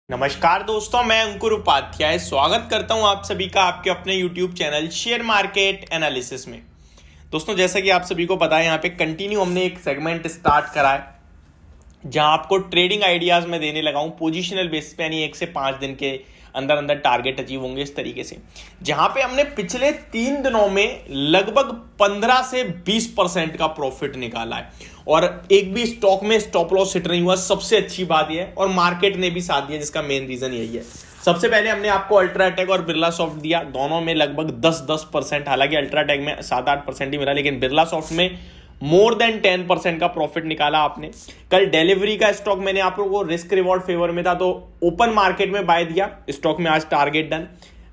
नमस्कार दोस्तों, मैं अंकुर उपाध्याय स्वागत करता हूं आप सभी का आपके अपने YouTube channel share market analysis में। दोस्तों, जैसा कि आप सभी को पता है, यहाँ पे कंटिन्यू हमने एक सेगमेंट स्टार्ट करा है जहां आपको ट्रेडिंग आइडियाज में देने लगा हूं पोजिशनल बेसिस पे, यानी 1 से 5 दिन के अंदर अंदर टारगेट अचीव होंगे इस तरीके से, जहां पे हमने पिछले 3 दिनों में लगभग 15 से 20% का प्रॉफिट निकाला है और एक भी स्टॉक में स्टॉप लॉस हिट नहीं हुआ। सबसे अच्छी बात यह है, और मार्केट ने भी साथ दिया, जिसका मेन रीजन यही है। सबसे पहले हमने आपको अल्ट्राटेक और बिरला सॉफ्ट दिया, दोनों में लगभग 10% हालांकि अल्ट्राटेक में 7-8% ही मिला, लेकिन बिरला सॉफ्ट में मोर देन 10% का प्रॉफिट निकाला आपने। कल डिलीवरी का स्टॉक मैंने आप लोगों को रिस्क रिवॉर्ड फेवर में था तो ओपन मार्केट में बाय दिया, स्टॉक में आज टारगेट डन।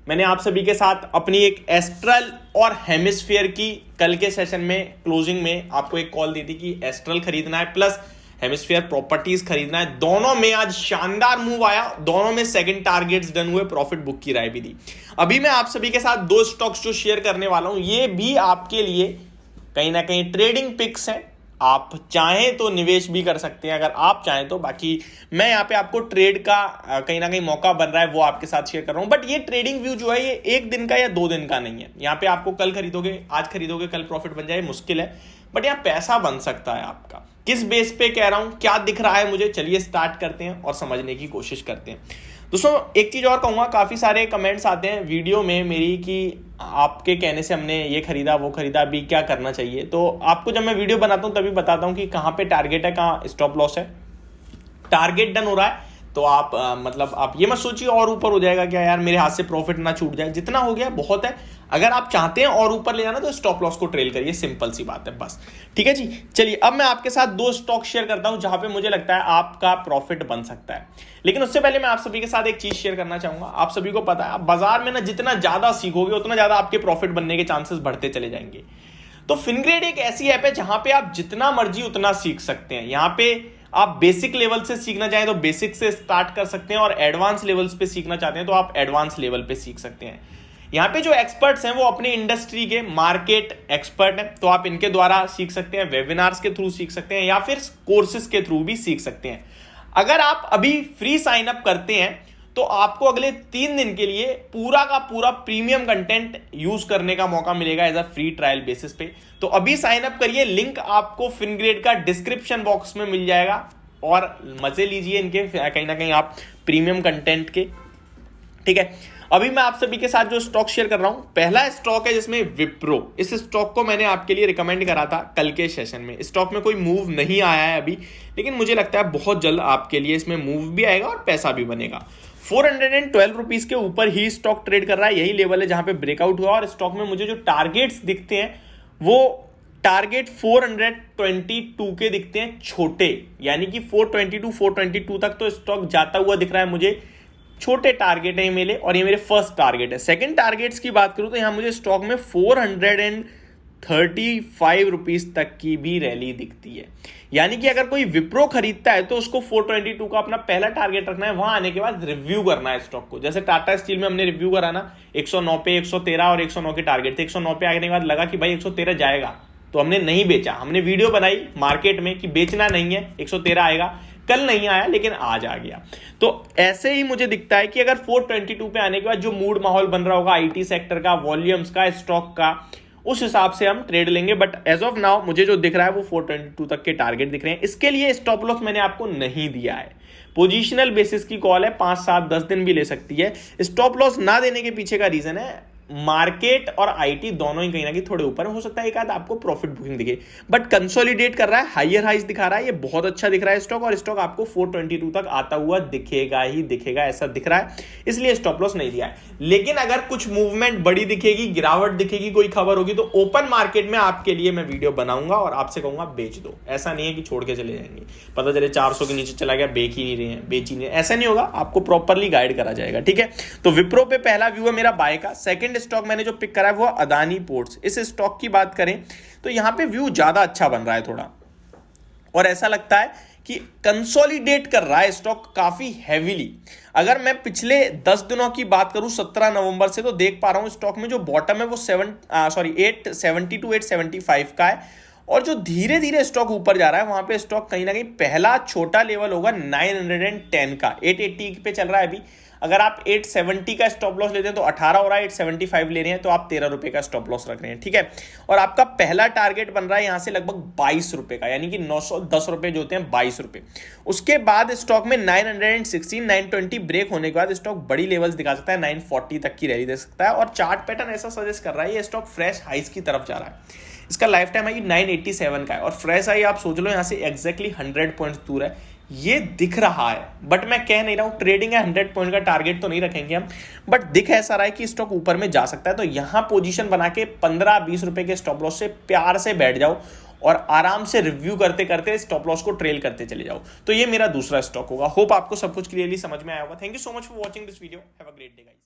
मैंने आप सभी के साथ अपनी एक एस्ट्रल और हेमिस्फीयर की कल के सेशन में क्लोजिंग में आपको एक कॉल दी थी कि एस्ट्रल खरीदना है प्लस हेमिस्फीयर प्रॉपर्टीज खरीदना है। दोनों में आज शानदार मूव आया, दोनों में सेकंड टारगेट्स डन हुए, प्रॉफिट बुक की राय भी दी। अभी मैं आप सभी के साथ 2 स्टॉक्स जो शेयर करने वाला हूं, ये भी आपके लिए कहीं ना कहीं ट्रेडिंग पिक्स है। आप चाहें तो निवेश भी कर सकते हैं अगर आप चाहें तो, बाकी मैं यहाँ पे आपको ट्रेड का कहीं ना कहीं मौका बन रहा है वो आपके साथ शेयर कर रहा हूं। बट ये ट्रेडिंग व्यू जो है ये 1 दिन का या 2 दिन का नहीं है। यहाँ पे आपको कल खरीदोगे, आज खरीदोगे, कल प्रॉफिट बन जाए, मुश्किल है, बट यहाँ पैसा बन सकता है आपका। किस बेस पे कह रहा हूं, क्या दिख रहा है मुझे, चलिए स्टार्ट करते हैं और समझने की कोशिश करते हैं। दोस्तों, एक चीज और कहूंगा, काफी सारे कमेंट्स आते हैं वीडियो में मेरी कि आपके कहने से हमने ये खरीदा वो खरीदा, अभी क्या करना चाहिए। तो आपको जब मैं वीडियो बनाता हूं तभी बताता हूं कि कहां पे टारगेट है, कहां स्टॉप लॉस है। टारगेट डन हो रहा है तो आप मतलब आप ये मत सोचिए और ऊपर हो जाएगा क्या यार, मेरे हाथ से प्रॉफिट ना छूट जाए। जितना हो गया बहुत है। अगर आप चाहते हैं और ऊपर ले जाना तो स्टॉप लॉस को ट्रेल करिए, सिंपल सी बात है बस। ठीक है जी, चलिए अब मैं आपके साथ 2 स्टॉक शेयर करता हूं जहां पे मुझे लगता है आपका प्रॉफिट बन सकता है। लेकिन उससे पहले मैं आप सभी के साथ एक चीज शेयर करना चाहूंगा। आप सभी को पता है, आप बाजार में ना जितना ज्यादा सीखोगे उतना ज्यादा आपके प्रॉफिट बनने के चांसेस बढ़ते चले जाएंगे। तो फिनग्रेड एक ऐसी ऐप है जहां पे आप जितना मर्जी उतना सीख सकते हैं। यहां पे आप बेसिक लेवल से सीखना चाहें तो बेसिक से स्टार्ट कर सकते हैं और एडवांस लेवल्स पे सीखना चाहते हैं तो आप एडवांस लेवल पे सीख सकते हैं। यहाँ पे जो एक्सपर्ट्स हैं वो अपनी इंडस्ट्री के मार्केट एक्सपर्ट हैं, तो आप इनके द्वारा सीख सकते हैं, वेबिनार्स के थ्रू सीख सकते हैं या फिर कोर्सेज के थ्रू भी सीख सकते हैं। अगर आप अभी फ्री साइन अप करते हैं तो आपको अगले 3 दिन के लिए पूरा का पूरा प्रीमियम कंटेंट यूज करने का मौका मिलेगा as a free trial basis पे। तो अभी साइन अप करिए, लिंक आपको फिनग्रेड का डिस्क्रिप्शन बॉक्स में मिल जाएगा और मजे लीजिए इनके कहीं ना कहीं आप प्रीमियम कंटेंट के। ठीक है, अभी मैं आप सभी के साथ जो स्टॉक शेयर कर रहा हूं, पहला स्टॉक है जिसमें विप्रो। इस स्टॉक को मैंने आपके लिए रिकमेंड करा था कल के सेशन में। स्टॉक में कोई मूव नहीं आया है अभी, लेकिन मुझे लगता है बहुत जल्द आपके लिए इसमें मूव भी आएगा और पैसा भी बनेगा। 412 रुपीज के ऊपर ही स्टॉक ट्रेड कर रहा है, यही लेवल है जहां पे ब्रेकआउट हुआ। और स्टॉक में मुझे जो टारगेट्स दिखते हैं वो टारगेट 422 के दिखते हैं, छोटे, यानी कि 422 तक तो स्टॉक जाता हुआ दिख रहा है मुझे। छोटे टारगेट है मेरे, और ये मेरे फर्स्ट टारगेट है। सेकंड टारगेट्स की बात करूं तो यहां मुझे स्टॉक में 435 रुपीज तक की भी रैली दिखती है। यानी कि अगर कोई विप्रो खरीदता है तो उसको 422 का अपना पहला टारगेट रखना है, वहां आने के बाद रिव्यू करना है स्टॉक को। जैसे टाटा स्टील में हमने रिव्यू करा ना, 109 पे 113 और 109 के टारगेट थे। 109 पे आने के बाद लगा कि भाई 113 जाएगा तो हमने नहीं बेचा। हमने वीडियो बनाई मार्केट में कि बेचना नहीं है, 113 आएगा। कल नहीं आया लेकिन आज आ गया। तो ऐसे ही मुझे दिखता है कि अगर 422 पे आने के बाद जो मूड माहौल बन रहा होगा आईटी सेक्टर का, वॉल्यूम्स का, स्टॉक का, उस हिसाब से हम ट्रेड लेंगे। बट एज ऑफ नाउ मुझे जो दिख रहा है वो 422 तक के टारगेट दिख रहे हैं। इसके लिए स्टॉप लॉस मैंने आपको नहीं दिया है, पोजिशनल बेसिस की कॉल है, 5, 7, 10 दिन भी ले सकती है। स्टॉप लॉस ना देने के पीछे का रीजन है मार्केट और आईटी दोनों ही कहीं ना कहीं थोड़े ऊपर हो सकता है, एक आध आपको प्रॉफिट बुकिंग दिखे, बट कंसोलिडेट कर रहा है, हायर हाइज दिखा रहा है, ये बहुत अच्छा दिख रहा है स्टॉक। और स्टॉक आपको 422 तक आता हुआ दिखेगा ही दिखेगा, ऐसा दिख रहा है, इसलिए स्टॉप लॉस नहीं दिया है। लेकिन अगर कुछ मूवमेंट बड़ी दिखेगी, गिरावट दिखेगी, कोई खबर होगी तो ओपन मार्केट में आपके लिए मैं वीडियो बनाऊंगा और आपसे कहूंगा बेच दो। ऐसा नहीं है कि छोड़ के चले जाएंगे, पता चले 400 के नीचे चला गया, बेच ही नहीं रहे हैं, बेच ही नहीं, ऐसा नहीं होगा, आपको प्रॉपरली गाइड करा जाएगा। ठीक है, तो विप्रो पे पहला व्यू है मेरा बाय का। सेकंड स्टॉक मैंने जो पिक करा है वो अदानी पोर्ट्स। इस स्टॉक की बात करें तो यहां पे व्यू ज्यादा अच्छा बन रहा है थोड़ा, और ऐसा लगता है कि कंसोलिडेट कर रहा है स्टॉक काफी हैवीली। अगर मैं पिछले 10 दिनों की बात करूं 17 नवंबर से, तो देख पा रहा हूं स्टॉक में जो बॉटम है वो 870 टू 875 का है और जो धीरे धीरे स्टॉक ऊपर जा रहा है वहां पे स्टॉक कहीं ना कहीं पहला छोटा लेवल होगा 910 का। 880 पे चल रहा है अभी। अगर आप 870 का स्टॉप लॉस लेते हैं तो 18 हो रहा है, 875 ले रहे हैं तो आप 13 रुपए का स्टॉप लॉस रख रहे हैं, ठीक है। और आपका पहला टारगेट बन रहा है यहां से लगभग 22 रुपए का, यानी कि 910 रुपए जो होते हैं 22 रुपए। उसके बाद स्टॉक में 916 920 ब्रेक होने के बाद स्टॉक बड़ी लेवल्स दिखा सकता है, 940 तक की रैली दे सकता है। और चार्ट पैटर्न ऐसा सजेस्ट कर रहा है ये स्टॉक फ्रेश हाइस की तरफ जा रहा है। इसका लाइफ टाइम हाई 987 का है और फ्रेश हाई आप सोच लो यहां से एग्जैक्टली 100 पॉइंट्स दूर है। ये दिख रहा है, बट मैं कह नहीं रहा हूं ट्रेडिंग है, 100 पॉइंट का टारगेट तो नहीं रखेंगे हम, बट दिख ऐसा रहा है कि स्टॉक ऊपर में जा सकता है। तो यहां पोजीशन बना के 15-20 रुपए के स्टॉप लॉस से प्यार से बैठ जाओ और आराम से रिव्यू करते करते स्टॉप लॉस को ट्रेल करते चले जाओ। तो ये मेरा दूसरा स्टॉक होगा। होप आपको सब कुछ क्लियरली समझ में आया होगा। Thank you so much for watching this video. Have a great day guys.